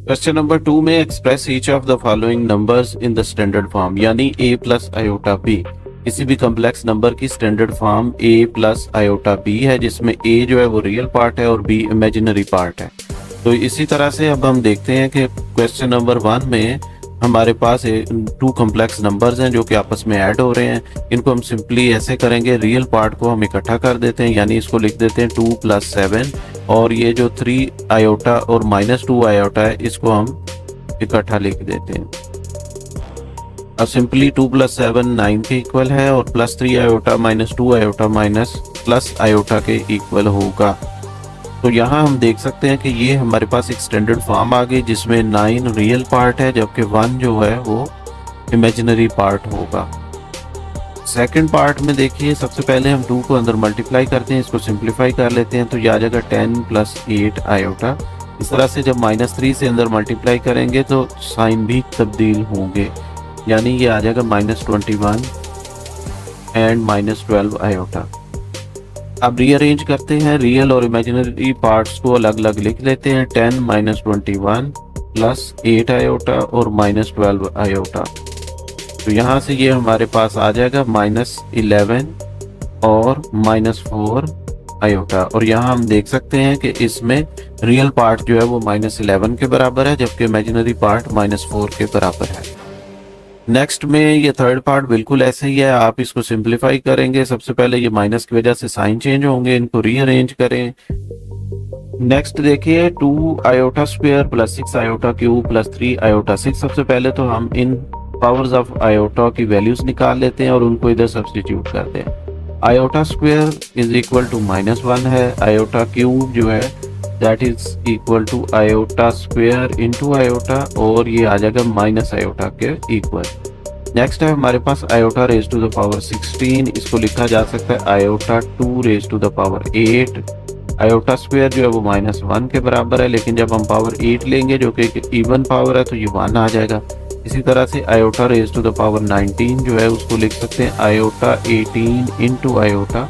Question number 2 में express each of the following numbers in the standard form, यानी a plus iota b। किसी भी complex number की standard form a plus iota b है, जिसमें a जो है वो रियल पार्ट है और b इमेजिनरी पार्ट है। तो इसी तरह से अब हम देखते हैं कि क्वेश्चन नंबर 1 में हमारे पास 2 कम्प्लेक्स नंबर्स हैं जो कि आपस में ऐड हो रहे हैं। इनको हम सिंपली ऐसे करेंगे, रियल पार्ट को हम इकट्ठा कर देते हैं, यानी इसको लिख देते हैं 2 प्लस 7, और ये जो 3 आयोटा और -2 आयोटा है इसको हम इकट्ठा लिख देते हैं। अब सिंपली 2 प्लस 7 9 के इक्वल है, और +3 iota -2 iota minus plus iota के इक्वल होगा। तो यहाँ हम देख सकते हैं कि ये हमारे पास एक स्टैंडर्ड फॉर्म आ गई जिसमें 9 रियल पार्ट है, जबकि 1 जो है वो इमेजिनरी पार्ट होगा। सेकंड पार्ट में देखिए, सबसे पहले हम 2 को अंदर मल्टीप्लाई करते हैं, इसको सिंप्लीफाई कर लेते हैं, तो ये आ जाएगा 10 प्लस 8 आयोटा। इस तरह से जब -3 से अंदर मल्टीप्लाई करेंगे तो साइन भी तब्दील होंगे, यानी ये आ जाएगा -21 एंड -12 आयोटा। अब रीअरेंज करते हैं, रियल और इमेजिनरी पार्ट्स को अलग अलग लिख लेते हैं। 10 -21 प्लस 8 आयोटा और -12 आयोटा। तो यहाँ से ये हमारे पास आ जाएगा -11 और -4 आयोटा। और यहाँ हम देख सकते हैं कि इसमें रियल पार्ट जो है वो -11 के बराबर है, जबकि इमेजिनरी पार्ट -4 के बराबर है। नेक्स्ट में ये थर्ड पार्ट बिल्कुल ऐसे ही है, आप इसको सिंप्लीफाई करेंगे। सबसे पहले ये माइनस की वजह से साइन चेंज होंगे, इनको रीअरेंज करें। नेक्स्ट देखिए 2 iota square plus 6 iota cube plus 3 iota 6। सबसे पहले तो हम इन पावर्स ऑफ आयोटा की वैल्यूज निकाल लेते हैं और उनको इधर सब्स्टिट्यूट करते हैं। Iota square is equal to -1 है, आयोटा क्यूब जो है that is equal to iota square into iota, और ये आ जाएगा माइनस आयोटा के इक्वल। नेक्स्ट है हमारे पास iota raise to the power 16, इसको लिखा जा सकता है iota 2 raise to the power 8। Iota square जो है वो -1 के बराबर है, लेकिन जब हम पावर 8 लेंगे जो कि इवन पावर है तो ये 1 आ जाएगा। इसी तरह से iota raise to the power 19 जो है उसको लिख सकते हैं आयोटा 18 इंटू आयोटा,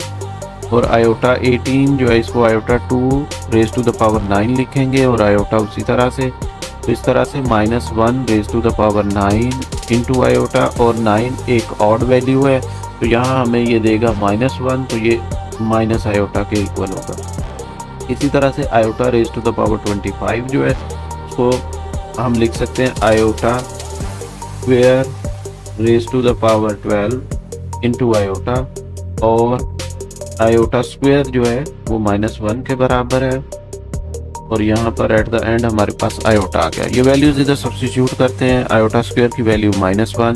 और आयोटा 18 जो है इसको iota 2 raise to the power 9 लिखेंगे, और आयोटा उसी तरह से। तो इस तरह से -1 raise to the power 9 into iota, और 9 एक ऑड वैल्यू है तो यहाँ हमें ये देगा -1, तो ये माइनस आयोटा के इक्वल होगा। इसी तरह से iota raise to the power 25 जो है उसको हम लिख सकते हैं iota square raise to the power 12 into iota, और आयोटा स्क्वायर जो है वो -1 के बराबर है, और यहाँ पर एट द एंड हमारे पास आयोटा आ गया। ये वैल्यूज इधर सब्स्टिट्यूट करते हैं। आयोटा स्क्वायर की वैल्यू -1,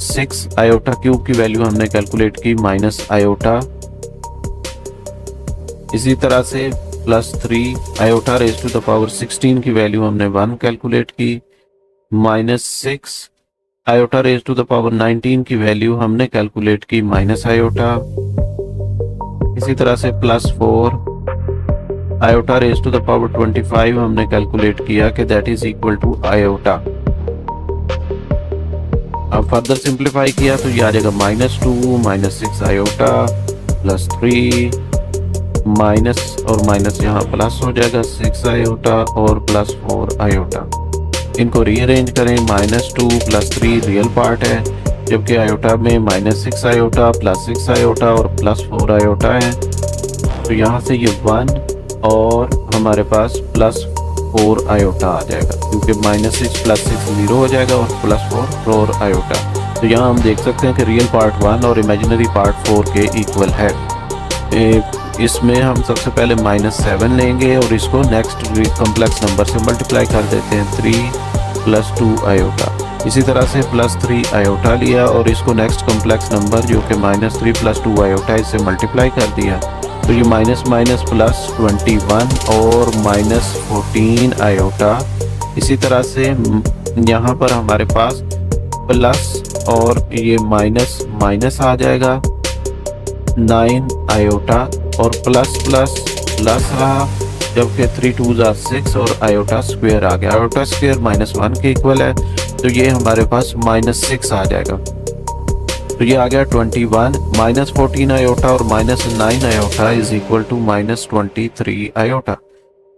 6 आयोटा क्यूब की वैल्यू हमने कैलकुलेट की माइनस आयोटा, इसी तरह से +3 iota raise to the power 16 की वैल्यू हमने 1 कैलकुलेट की, -6 iota raise to the power 19 की वैल्यू हमने कैलकुलेट की माइनस आयोटा। इसी तरह से +4 iota raise to the power 25 हमने कैलकुलेट किया कि that is equal to iota. अब फर्दर सिंप्लीफाई किया तो ये आ जाएगा -2 -6 आयोटा +3 माइनस और माइनस यहाँ प्लस हो जाएगा 6 आयोटा और +4 आयोटा। इनको रीअरेंज करें, -2 +3 रियल पार्ट है, जबकि आयोटा में -6 आयोटा +6 आयोटा और +4 आयोटा है। तो यहाँ से ये 1 और हमारे पास +4 आयोटा आ जाएगा, क्योंकि -6 +6 0 हो जाएगा और +4 आयोटा। तो यहाँ हम देख सकते हैं कि रियल पार्ट 1 और इमेजिनरी पार्ट 4 के इक्वल है। इसमें हम सबसे पहले -7 लेंगे और इसको नेक्स्ट कॉम्प्लेक्स नंबर से मल्टीप्लाई कर देते हैं 3 + 2 आयोटा। इसी तरह से +3 आयोटा लिया और इसको नेक्स्ट कॉम्प्लेक्स नंबर जो कि -3 + 2 आयोटा इससे मल्टीप्लाई कर दिया, तो ये माइनस +21 और -14 आयोटा। इसी तरह से यहाँ पर हमारे पास प्लस और ये माइनस आ जाएगा 9 आयोटा और प्लस रहा, जबकि 3 2 6 और आयोटा स्क्वायर आ गया। आयोटा स्क्वायर -1 के इक्वल है, तो ये हमारे पास -6 आ जाएगा। तो ये आ गया 21 -14 आयोटा और -9 iota is equal to -23 iota.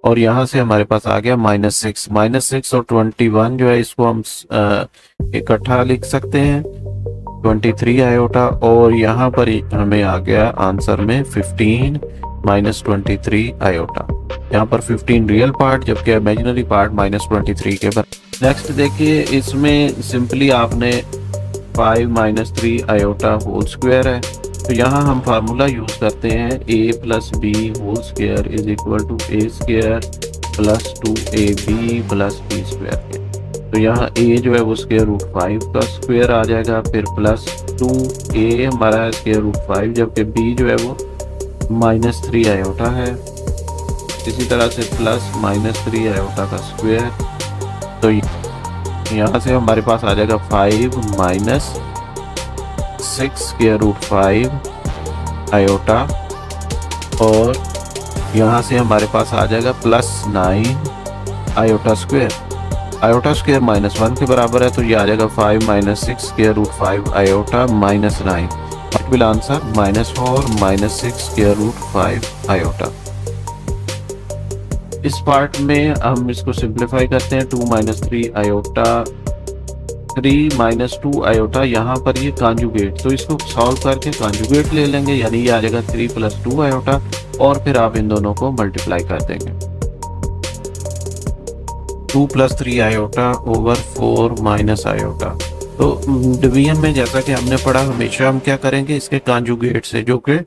और यहाँ से हमारे पास आ गया -6। -6 और 21 जो है इसको हम इकट्ठा लिख सकते हैं 23 आयोटा, और यहाँ पर हमें आ गया आंसर में 15 -23 आयोटा। यहाँ पर 15 रियल पार्ट जबकि इमेजिनरी पार्ट -23 के बराबर। नेक्स्ट देखिए, इसमें सिंपली आपने 5 -3 आयोटा होल स्क्वायर है, तो यहाँ हम फार्मूला यूज करते हैं a + b whole square is equal to a square plus 2ab plus b square के। तो यहाँ a जो है वो √5 का स्क्वायर आ जाएगा, फिर प्लस 2a हमारा है √5, जबकि b जो है वो -3 आयोटा है। इसी तरह से प्लस -3 आयोटा का स्क्वायर, तो यहाँ से हमारे पास आ जाएगा 5 - 6 के √5 आयोटा, और यहाँ से हमारे पास आ जाएगा +9 आयोटा स्क्वायर। आयोटा स्क्वायर -1 के बराबर है, तो ये आ जाएगा 5 - 6 के √5 आयोटा -9। व्हाट विल आंसर -4 - 6 के √5 आयोटा। इस पार्ट में हम इसको सिंप्लीफाई करते हैं 2 - 3 आयोटा 3 - 2 आयोटा, यहाँ पर ये कॉन्जुगेट, तो इसको सॉल्व करके कॉन्जुगेट ले लेंगे, यानी ये आ जाएगा 3 + 2 आयोटा, और फिर आप इन दोनों को मल्टीप्लाई कर देंगे। 2 + 3 आयोटा ओवर 4 - आयोटा। तो डिवीजन में जैसा कि हमने पढ़ा, हमेशा हम क्या करेंगे, इसके कॉन्जुगेट से, जो कि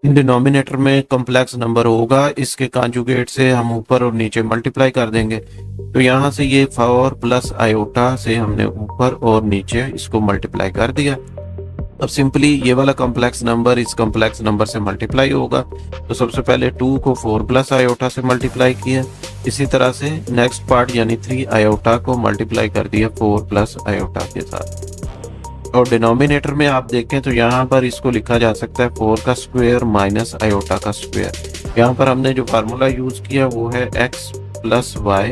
डिनोमिनेटर में कॉम्प्लेक्स नंबर होगा, इसके कॉन्जुगेट से हम ऊपर और नीचे मल्टीप्लाई कर देंगे। तो यहाँ से ये 4 + आयोटा से हमने ऊपर और नीचे इसको मल्टीप्लाई कर दिया। अब सिंपली ये वाला कॉम्प्लेक्स नंबर इस कॉम्प्लेक्स नंबर से मल्टीप्लाई होगा, तो सबसे पहले 2 को 4 + आयोटा से मल्टीप्लाई किया। इसी तरह से नेक्स्ट पार्ट यानी 3 आयोटा को मल्टीप्लाई कर दिया 4 + आयोटा के साथ। और डिनोमिनेटर में आप देखें तो यहाँ पर इसको लिखा जा सकता है 4 का स्क्वायर माइनस आयोटा का स्क्वायर। यहाँ पर हमने जो फार्मूला यूज किया वो है x + y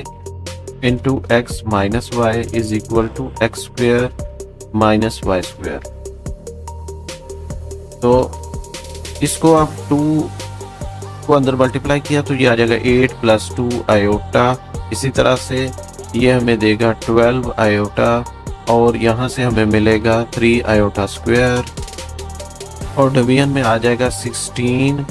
into x - y is equal to x² - y²। तो इसको आप 2 को अंदर मल्टीप्लाई किया तो ये आ जाएगा 8 + 2 आयोटा। इसी तरह से ये हमें देगा 12 आयोटा, और यहाँ से हमें मिलेगा 3 आयोटा स्क्वायर, और डिवीजन में आ जाएगा 16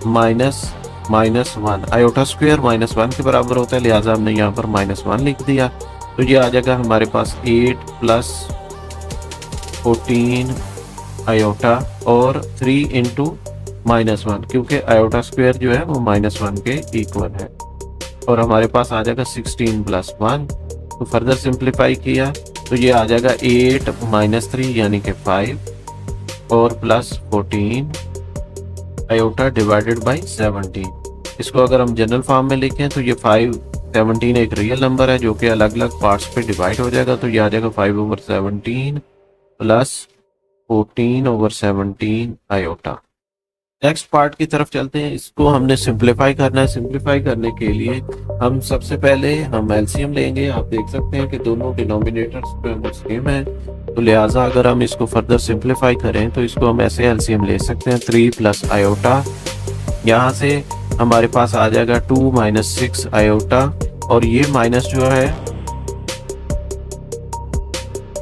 -1 आयोटा स्क्वायर -1 के बराबर होता है, लिहाजा हमने यहाँ पर -1 लिख दिया। तो ये आ जाएगा हमारे पास 8 + 14 आयोटा और 3 इंटू -1, क्योंकि आयोटा स्क्वायर जो है वो -1 के इक्वल है, और हमारे पास आ जाएगा 16 + 1। तो फर्दर सिंप्लीफाई किया तो ये आ जाएगा 8 - 3 यानी कि 5 और प्लस 14 आयोटा डिवाइडेड बाई 17। इसको अगर हम जनरल फॉर्म में लिखें तो ये 5 17 एक रियल नंबर है जो कि अलग अलग पार्ट्स पे डिवाइड हो जाएगा, तो ये आ जाएगा 5/17 प्लस 14/17 आयोटा। नेक्स्ट पार्ट की तरफ चलते हैं। इसको हमने सिंप्लीफाई करना है। सिंप्लीफाई करने के लिए हम सबसे पहले हम एलसीएम लेंगे। आप देख सकते हैं कि दोनों डिनोमिनेटर्स सेम है, तो लिहाजा अगर हम इसको फर्दर सिंप्लीफाई करें तो इसको हम ऐसे एलसीएम ले सकते हैं 3 प्लस आयोटा। यहाँ से हमारे पास आ जाएगा 2 - 6 आयोटा, और ये माइनस जो है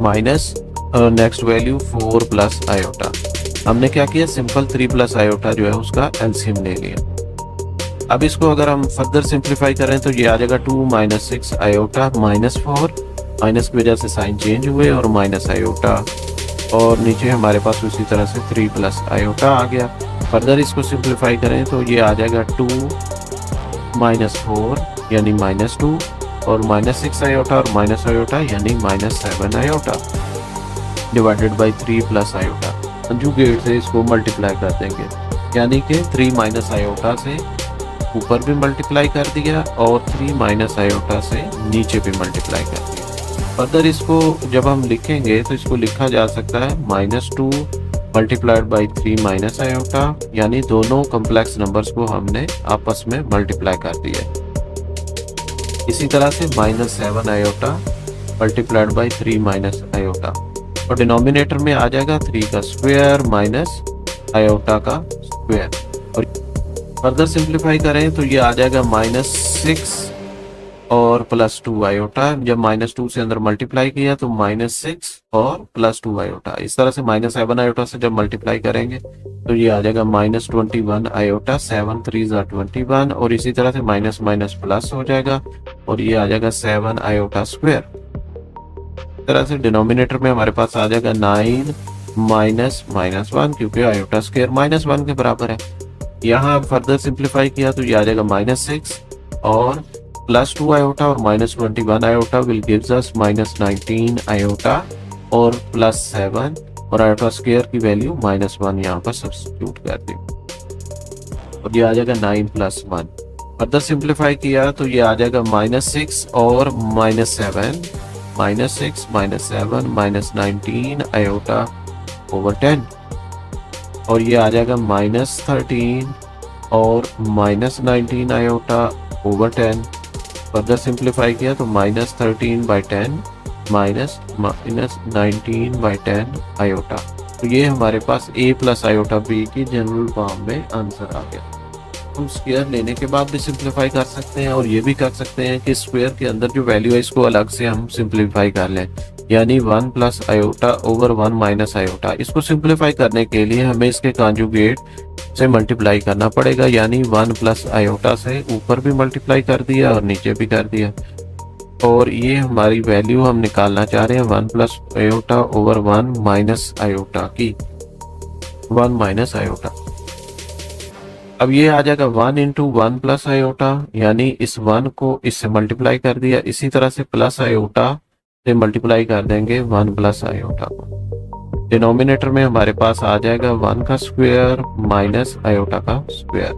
minus next value 4 plus iota. हमने क्या किया, सिंपल 3 प्लस आयोटा जो है उसका एलसीएम ले लिया। अब इसको अगर हम फर्दर सिंप्लीफाई करें तो ये आ जाएगा 2 - 6 आयोटा -4, माइनस की वजह से साइन चेंज हुए और माइनस आयोटा, और नीचे हमारे पास उसी तरह से 3 प्लस आयोटा आ गया। फर्दर इसको सिंप्लीफाई करें तो ये आ जाएगा 2 - 4 यानी -2 और -6 आयोटा और माइनस आयोटा यानी -7 iota divided by 3 plus iota. Conjugate से इसको मल्टीप्लाई कर देंगे, यानी कि 3 माइनस आयोटा से ऊपर भी मल्टीप्लाई कर दिया और 3 माइनस आयोटा से नीचे भी मल्टीप्लाई कर दिया। फर्दर इसको जब हम लिखेंगे तो इसको लिखा जा सकता है -2 मल्टीप्लाइड बाई 3 माइनस आयोटा, यानी दोनों कॉम्प्लेक्स नंबर्स को हमने आपस में मल्टीप्लाई कर दिया। इसी तरह से -7 iota multiplied by 3 minus iota, और डिनोमिनेटर में आ जाएगा 3 का स्क्वायर माइनस आयोटा का स्क्वायर, और फर्दर सिंप्लीफाई करें तो ये आ जाएगा -6 और +2 आयोटा। जब -2 से अंदर मल्टीप्लाई किया तो -6 और +2 आयोटा। इस तरह से -7 आयोटा से जब मल्टीप्लाई करेंगे तो ये आ जाएगा -21 आयोटा। 7 3 21 और इसी तरह से माइनस माइनस प्लस हो जाएगा और ये आ जाएगा 7 आयोटा स्क्वायर। इस तरह से डिनोमिनेटर में हमारे पास आ जाएगा 9 -1 क्योंकि आयोटा स्क्वायर -1 के बराबर है। यहाँ फर्दर सिंप्लीफाई किया तो ये आ जाएगा -6 और +2 आयोटा और -21 iota will gives us -19 iota और +7 और आयोटा स्क्वायर की वैल्यू -1 यहाँ पर सब्स्टिट्यूट कर दी और ये आ जाएगा 9 + 1। फर्दर सिंप्लीफाई किया तो ये आ जाएगा -6 और -7 -6 -7 -19 आयोटा ओवर 10 और ये आ जाएगा -13 और -19 आयोटा ओवर 10। फर्दर सिंप्लीफाई किया तो -13/10 -19/10 आयोटा। तो ये हमारे पास a + आयोटा b की जनरल फॉर्म में आंसर आ गया। हम स्क्वायर लेने के बाद भी सिंप्लीफाई कर सकते हैं और ये भी कर सकते हैं कि स्क्वायर के अंदर जो वैल्यू है इसको अलग से हम सिंप्लीफाई कर लें, यानी 1 + आयोटा ओवर 1 - आयोटा। इसको सिंप्लीफाई करने के लिए हमें इसके कॉन्जुगेट से मल्टीप्लाई करना पड़ेगा, यानी 1 + आयोटा से ऊपर भी मल्टीप्लाई कर दिया और नीचे भी कर दिया और ये हमारी वैल्यू हम निकालना चाह रहे हैं 1 + आयोटा ओवर 1 - आयोटा की 1 - आयोटा। अब ये आ जाएगा 1 × 1 + आयोटा, यानी इस 1 को इससे मल्टीप्लाई कर दिया। इसी तरह से प्लस आयोटा से मल्टीप्लाई कर देंगे 1 + आयोटा को। डिनोमिनेटर में हमारे पास आ जाएगा 1 का स्क्वायर माइनस आयोटा का स्क्वायर।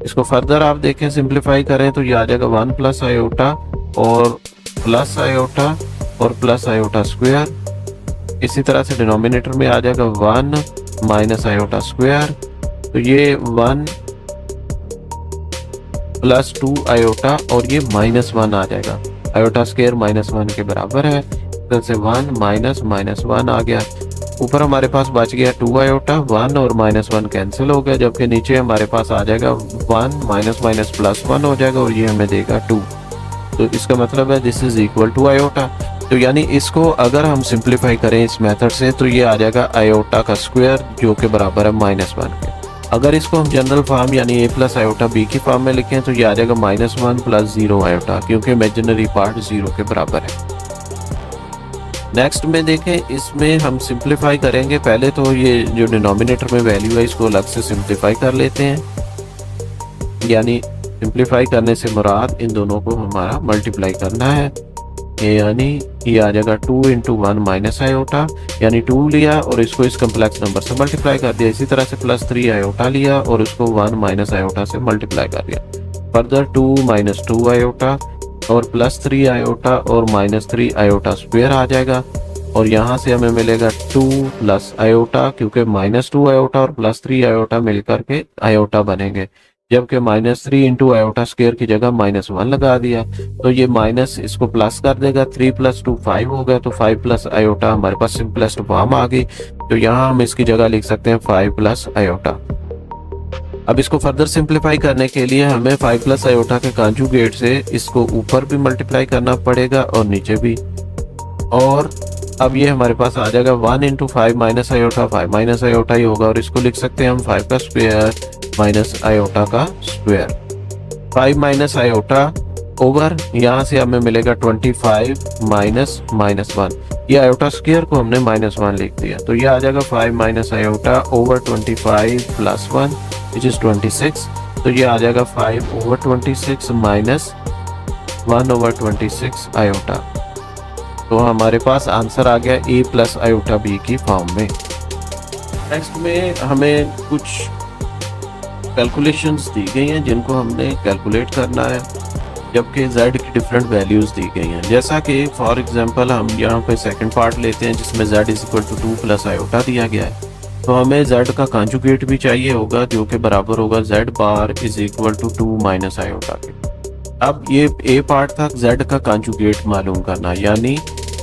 इसको फर्दर आप देखें सिंप्लीफाई करें तो ये आ जाएगा 1 + आयोटा और प्लस आयोटा और प्लस आयोटा स्क्वायर। इसी तरह से डिनोमिनेटर में आ जाएगा 1 - आयोटा स्क्वायर। तो ये 1 + 2 आयोटा और ये -1 आ जाएगा। आयोटा स्क्वायर -1 के बराबर है, तो से 1 -1 आ गया। ऊपर हमारे पास बच गया 2 आयोटा, 1 और -1 कैंसिल हो गया, जबकि नीचे हमारे पास आ जाएगा 1 -1 हो जाएगा और ये हमें देगा 2। तो इसका मतलब है this is equal to iota. तो यानी इसको अगर हम सिंप्लीफाई करें इस मेथड से तो ये आ जाएगा आयोटा का स्क्वायर जो कि बराबर है -1 के। अगर इसको हम जनरल फॉर्म यानी a + आयोटा b की फॉर्म में लिखें तो ये आ जाएगा -1 + 0 आयोटा, क्योंकि इमेजिनरी पार्ट 0 के बराबर है। नेक्स्ट में देखें, इसमें हम सिंप्लीफाई करेंगे। पहले तो ये जो डिनोमिनेटर में वैल्यू है इसको अलग से सिंप्लीफाई कर लेते हैं, यानी सिंप्लीफाई करने से मुराद इन दोनों को हमारा मल्टीप्लाई करना है। यानी ये आ जाएगा 2 × 1 - आयोटा, यानी 2 लिया और इसको इस कम्प्लेक्स नंबर से मल्टीप्लाई कर दिया। इसी तरह से +3 आयोटा लिया और उसको 1 - आयोटा से मल्टीप्लाई कर दिया। फर्दर 2 - 2 आयोटा और +3 आयोटा और -3 आयोटा स्क्वायर आ जाएगा और यहाँ से हमें मिलेगा 2 + आयोटा, क्योंकि -2 आयोटा और +3 आयोटा मिलकर के आयोटा बनेंगे, जबकि -3 × आयोटा स्क्वायर की जगह -1 लगा दिया तो ये माइनस इसको प्लस कर देगा। 3 + 2 5 हो गया, तो 5 + आयोटा हमारे पास सिंपलेस्ट फॉर्म आ गई। तो यहाँ हम इसकी जगह लिख सकते हैं 5 + आयोटा। अब इसको फर्दर सिंप्लीफाई करने के लिए हमें 5 + आयोटा के कॉन्जुगेट से इसको ऊपर भी मल्टीप्लाई करना पड़ेगा और नीचे भी। और अब ये हमारे पास आ जाएगा 1 × 5 - आयोटा, 5 - आयोटा ही होगा और इसको लिख सकते हैं हम 5 का स्क्वायर माइनस आयोटा का स्क्वायर। 5 - आयोटा ओवर यहाँ से हमें मिलेगा 25 -1। ये आयोटा स्क्वायर को हमने -1 लिख दिया, तो ये आ जाएगा 5 - आयोटा ओवर 25 + 1 विच इज 26। तो ये आ जाएगा 5/26 -1/26 आयोटा। तो हमारे पास आंसर आ गया a + आयोटा b की फॉर्म में। नेक्स्ट में हमें कुछ कैलकुलेशंस दी गई हैं जिनको हमने कैलकुलेट करना है, जबकि z की डिफरेंट वैल्यूज़ दी गई हैं। जैसा कि फॉर एग्जांपल हम यहाँ पे सेकंड पार्ट लेते हैं जिसमें z = 2 + आयोटा दिया गया है, तो हमें z का कॉन्जुगेट भी चाहिए होगा जो कि बराबर होगा z बार = 2 - आयोटा के। अब ये a पार्ट था z का कॉन्जुगेट मालूम करना, यानी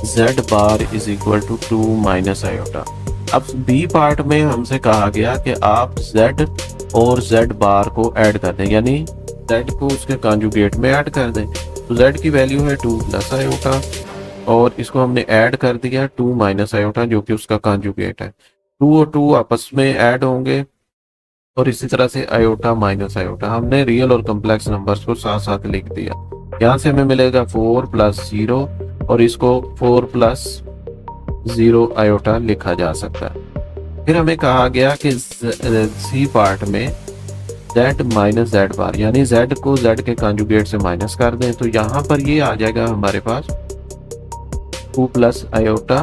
z बार = 2 - आयोटा। अब b पार्ट में हमसे कहा गया कि आप z और z बार को ऐड कर दें, यानी z को उसके कॉन्जुगेट में ऐड कर दें। तो z की वैल्यू है 2 प्लस आयोटा और इसको हमने ऐड कर दिया 2 माइनस आयोटा जो कि उसका कॉन्जुगेट है। 2 और 2 आपस में ऐड होंगे और इसी तरह से आयोटा माइनस आयोटा, हमने रियल और कम्प्लेक्स नंबर्स को साथ साथ लिख दिया। यहाँ से हमें मिलेगा 4 प्लस 0 और इसको 4 प्लस 0 आयोटा लिखा जा सकता है। फिर हमें कहा गया कि सी पार्ट में z माइनस z बार, यानी z को z के कॉन्जुगेट से माइनस कर दें। तो यहाँ पर ये आ जाएगा हमारे पास 2 plus iota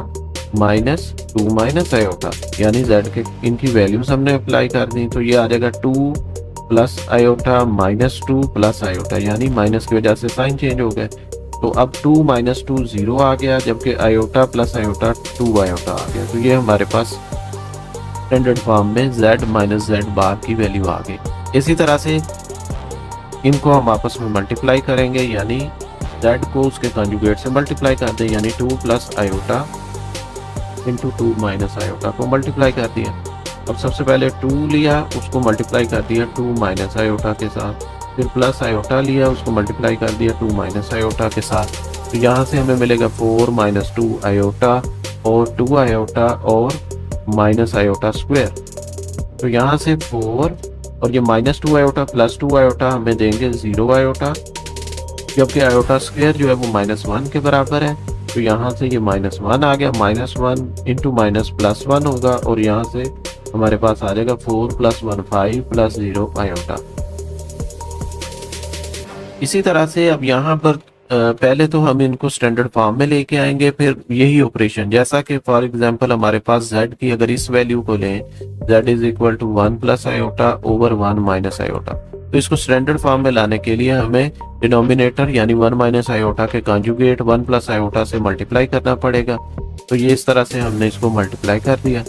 minus 2 minus iota, यानी z के इनकी वैल्यूज हमने अप्लाई कर दी। तो ये आ जाएगा 2 plus iota minus 2 plus iota, यानी माइनस की वजह से साइन चेंज हो गए। तो अब 2 माइनस 2 0 आ गया, जबकि आयोटा प्लस आयोटा 2 आयोटा आ गया। तो ये हमारे पास स्टैंडर्ड फॉर्म में z माइनस z बार की वैल्यू आ गई। इसी तरह से इनको हम आपस में मल्टीप्लाई करेंगे, यानी z को उसके कॉन्जुगेट से मल्टीप्लाई कर दें, यानी 2 plus iota into 2 minus iota को मल्टीप्लाई कर दिया। अब सबसे पहले 2 लिया, उसको मल्टीप्लाई कर दिया 2 माइनस आयोटा के साथ, फिर प्लस आयोटा लिया, उसको मल्टीप्लाई कर दिया 2 माइनस आयोटा के साथ। तो यहाँ से हमें मिलेगा 4 माइनस 2 आयोटा और 2 आयोटा और माइनस आयोटा स्क्वायर। तो यहाँ से 4 और ये माइनस 2 आयोटा प्लस 2 आयोटा हमें देंगे 0 आयोटा, जबकि आयोटा स्क्वायर जो है वो -1 के बराबर है। तो यहाँ से ये -1 आ गया, -1 इंटू माइनस प्लस 1 होगा और यहाँ से हमारे पास आ जाएगा 4 प्लस 1 5 प्लस 0 आयोटा। इसी तरह से अब यहाँ पर पहले तो हम इनको स्टैंडर्ड फॉर्म में लेके आएंगे, फिर यही ऑपरेशन, जैसा कि फॉर एग्जांपल हमारे पास z की अगर इस वैल्यू को लें, z is equal to 1 plus iota over 1 minus iota, तो इसको स्टैंडर्ड फॉर्म में लाने के लिए हमें डिनोमिनेटर यानी 1 माइनस आयोटा के कॉन्जुगेट 1 प्लस आयोटा से मल्टीप्लाई करना पड़ेगा। तो ये इस तरह से हमने इसको मल्टीप्लाई कर दिया।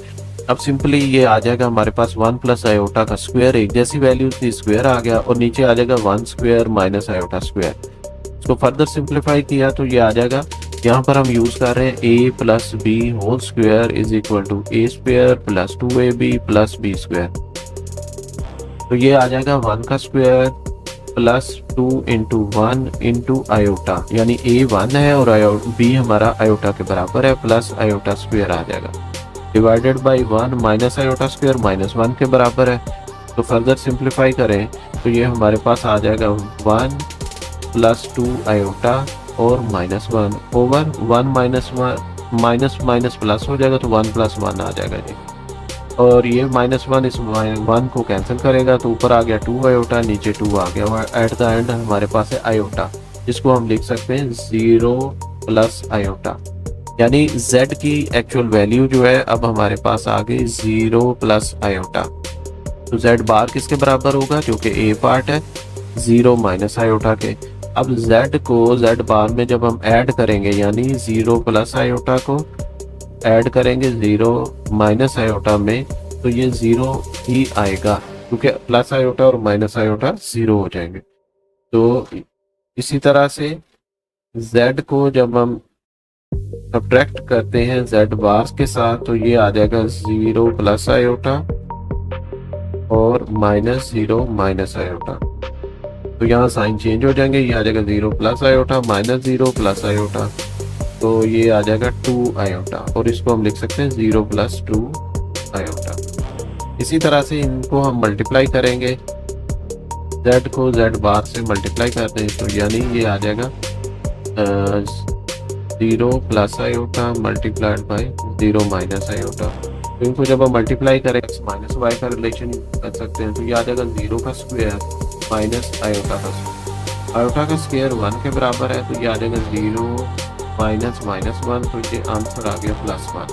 अब सिंपली ये आ जाएगा हमारे पास 1 प्लस आयोटा का स्क्वायर, एक जैसी वैल्यू थी, स्क्वायर आ गया और नीचे आ जाएगा 1 स्क्वायर माइनस आयोटा स्क्वायर। इसको फर्दर सिंप्लीफाई किया तो ये आ जाएगा, यहाँ पर हम यूज कर रहे हैं a plus B whole square is equal to a square plus 2ab plus b square. तो ये आ जाएगा 1 का square plus 2 into 1 into iota, यानी a 1 है और b हमारा आयोटा के बराबर है, प्लस आयोटा स्क्वायर आ जाएगा, divided by 1 minus iota square -1 के बराबर है। तो फर्दर सिंप्लीफाई करें तो ये हमारे पास आ जाएगा 1 प्लस 2 आयोटा और -1 over 1 minus 1 minus minus plus हो जाएगा, तो 1 प्लस 1 आ जाएगा जी। और ये -1 इस 1 को कैंसिल करेगा, तो ऊपर आ गया 2 आयोटा, नीचे 2 आ गया और एट द एंड हमारे पास है आयोटा, जिसको हम लिख सकते हैं 0 प्लस आयोटा, यानी z की एक्चुअल वैल्यू जो है अब हमारे पास आ गई 0 प्लस आयोटा। तो z बार किसके बराबर होगा, जो कि a पार्ट है, 0 माइनस आयोटा के। अब z को z बार में जब हम ऐड करेंगे, यानी 0 प्लस आयोटा को ऐड करेंगे 0 माइनस आयोटा में, तो ये 0 ही आएगा, क्योंकि प्लस आयोटा और माइनस आयोटा 0 हो जाएंगे। तो इसी तरह से z को जब हम सब्ट्रैक्ट करते हैं z बार के साथ, तो ये आ जाएगा 0 प्लस आयोटा और -0 माइनस आयोटा। तो यहाँ साइन चेंज हो जाएंगे, ये आ जाएगा 0 प्लस आयोटा -0 प्लस आयोटा, तो ये आ जाएगा 2 आयोटा और इसको हम लिख सकते हैं 0 प्लस 2 आयोटा। इसी तरह से इनको हम मल्टीप्लाई करेंगे, z को z बार से मल्टीप्लाई कर दें, तो यानी ये आ जाएगा 0 plus iota multiplied by 0 minus iota. तो इनको जब हम मल्टीप्लाई करें x माइनस वाई का रिलेशन कर सकते हैं, तो ये आ जाएगा 0 का स्क्वायर माइनस आयोटा का स्क्वायर। आयोटा का स्क्वायर 1 के बराबर है, तो ये आ जाएगा 0 माइनस -1, तो ये आंसर आ गया +1।